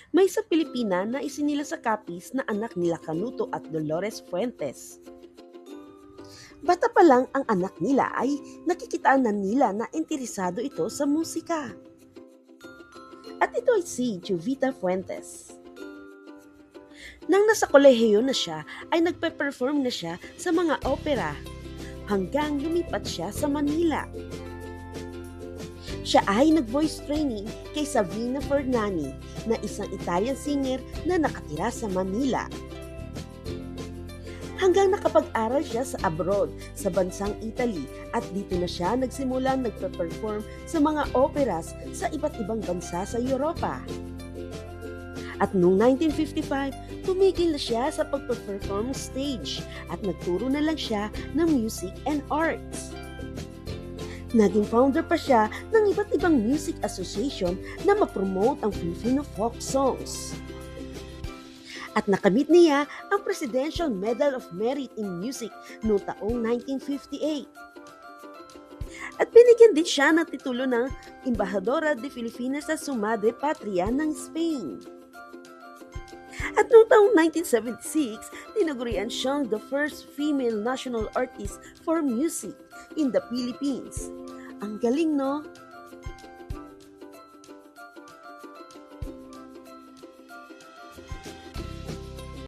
May isang Pilipina na isinila sa kapis na anak nila Canuto at Dolores Fuentes. Bata pa lang ang anak nila ay nakikitaan na nila na interesado ito sa musika. At ito ay si Jovita Fuentes. Nang nasa kolehiyo na siya ay nagpe-perform na siya sa mga opera hanggang lumipat siya sa Manila. Siya ay nag-voice training kay Savina Fernani na isang Italian singer na nakatira sa Manila. Hanggang nakapag-aral siya sa abroad sa bansang Italy at dito na siya nagsimulang nagpe-perform sa mga operas sa iba't ibang bansa sa Europa. At noong 1955, tumigil na siya sa pagpe-perform stage at nagturo na lang siya ng music and arts. Naging founder pa siya ng iba't ibang music association na mapromote ang Filipino folk songs. At nakamit niya ang Presidential Medal of Merit in Music noong taong 1958. At binigyan din siya ng titulo ng Embajadora de Filipinas sa Sumadre Patria ng Spain. At noong taong 1976, tinagurian siyang the first female national artist for music in the Philippines. Ang galing, no?